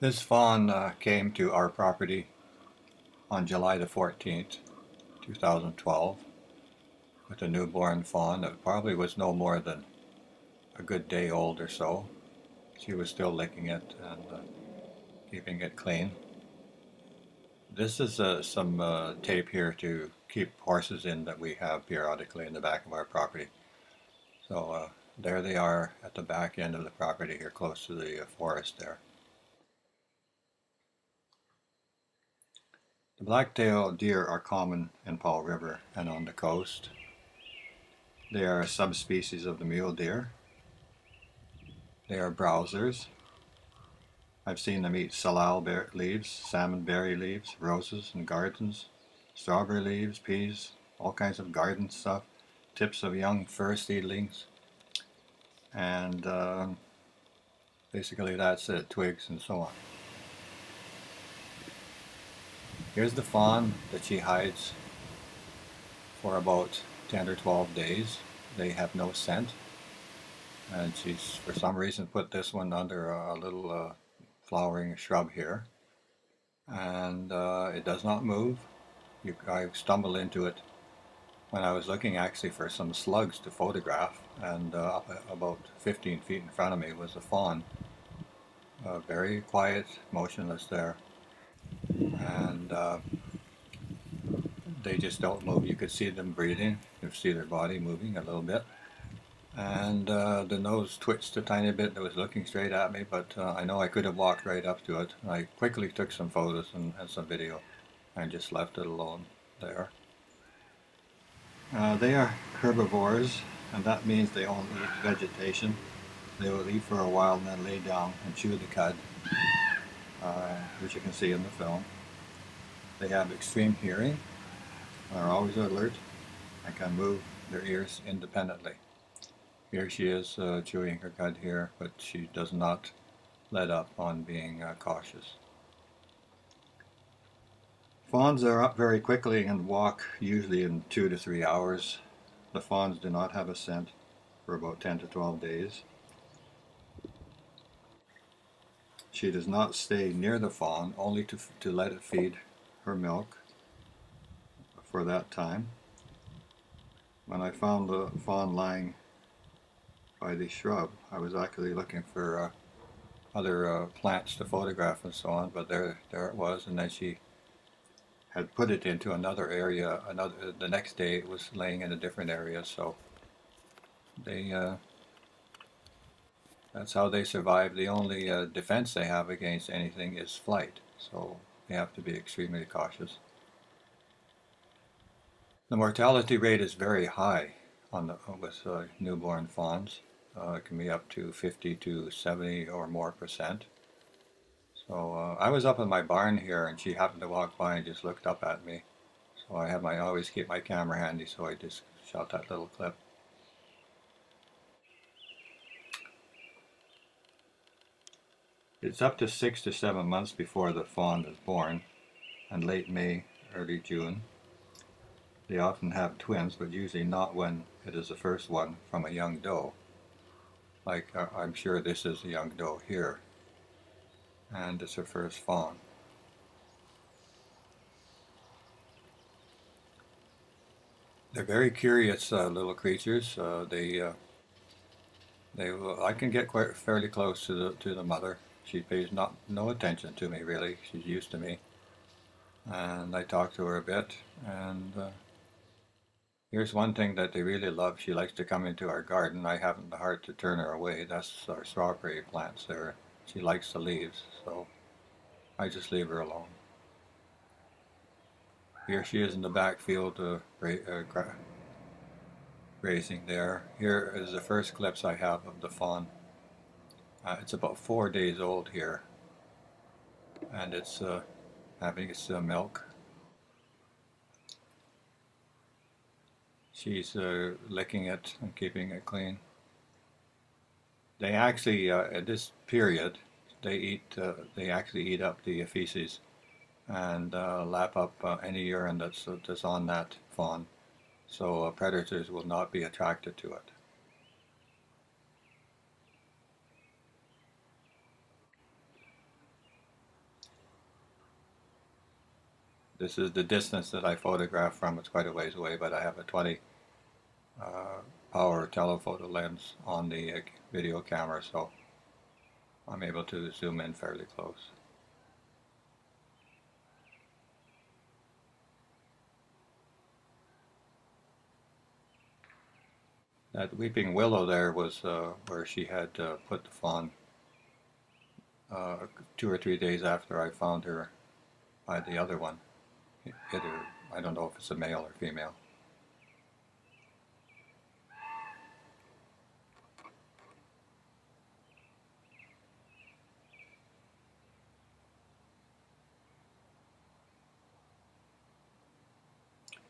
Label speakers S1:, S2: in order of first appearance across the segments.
S1: This fawn came to our property on July the 14th, 2012 with a newborn fawn that probably was no more than a good day old or so. She was still licking it and keeping it clean. This is some tape here to keep horses in that we have periodically in the back of our property. So there they are at the back end of the property here, close to the forest there. The black-tailed deer are common in Powell River and on the coast. They are a subspecies of the mule deer. They are browsers. I've seen them eat salal leaves, salmon berry leaves, roses and gardens, strawberry leaves, peas, all kinds of garden stuff, tips of young fir seedlings, and basically that's it, twigs and so on. Here's the fawn that she hides for about 10 or 12 days. They have no scent, and she's for some reason put this one under a little flowering shrub here, and it does not move. I stumbled into it when I was looking actually for some slugs to photograph, and about 15 feet in front of me was a fawn, very quiet, motionless there, and they just don't move. You could see them breathing, you could see their body moving a little bit, and the nose twitched a tiny bit. It was looking straight at me, but I know I could have walked right up to it. I quickly took some photos and some video and just left it alone there. They are herbivores, and that means they only eat vegetation. They will eat for a while and then lay down and chew the cud, which you can see in the film. They have extreme hearing, are always alert, and can move their ears independently. Here she is chewing her cud here, but she does not let up on being cautious. Fawns are up very quickly and walk usually in 2 to 3 hours. The fawns do not have a scent for about 10 to 12 days. She does not stay near the fawn, only to let it feed her milk for that time. When I found the fawn lying by the shrub, I was actually looking for other plants to photograph and so on, but there it was, and then she had put it into another area. The next day it was laying in a different area, so that's how they survive. The only defense they have against anything is flight, so they have to be extremely cautious. The mortality rate is very high with newborn fawns. It can be up to 50 to 70 or more %. So I was up in my barn here, and she happened to walk by and just looked up at me. So I always keep my camera handy, so I just shot that little clip. It's up to 6 to 7 months before the fawn is born, and late May, early June. They often have twins, but usually not when it is the first one from a young doe. Like I'm sure this is a young doe here, and it's her first fawn. They're very curious little creatures. I can get quite fairly close to the mother. She pays no attention to me really. She's used to me, and I talk to her a bit. And here's one thing that they really love. She likes to come into our garden. I haven't the heart to turn her away. That's our strawberry plants there. She likes the leaves, so I just leave her alone. Here she is in the backfield grazing there. Here is the first clips I have of the fawn. It's about 4 days old here, and it's having its milk. She's licking it and keeping it clean. They actually, at this period, they actually eat up the feces and lap up any urine that's on that fawn, so predators will not be attracted to it. This is the distance that I photographed from. It's quite a ways away, but I have a 20 power telephoto lens on the video camera, so I'm able to zoom in fairly close. That weeping willow there was where she had put the fawn 2 or 3 days after I found her by the other one. Hit her, I don't know if it's a male or female.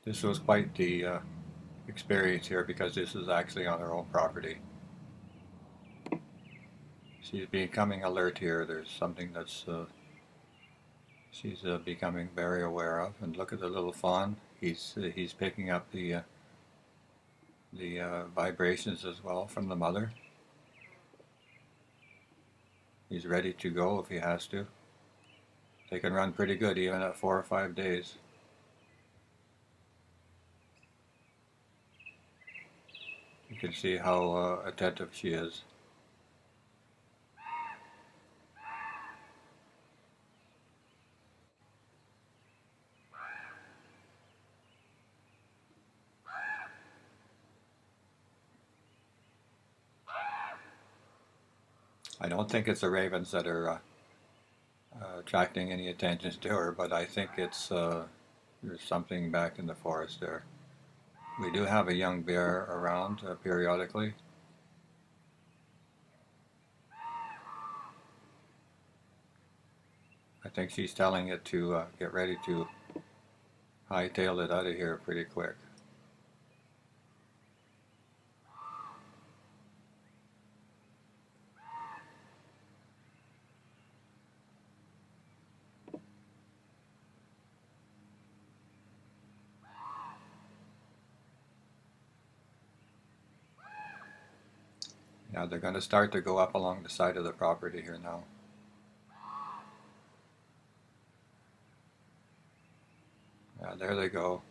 S1: This was quite the experience here because this is actually on her own property. She's becoming alert here. There's something that's she's becoming very aware of. And look at the little fawn. He's picking up the vibrations as well from the mother. He's ready to go if he has to. They can run pretty good even at 4 or 5 days. You can see how attentive she is. I don't think it's the ravens that are attracting any attention to her, but I think it's there's something back in the forest there. We do have a young bear around periodically. I think she's telling it to get ready to hightail it out of here pretty quick. Yeah, they're going to start to go up along the side of the property here now. Yeah, there they go.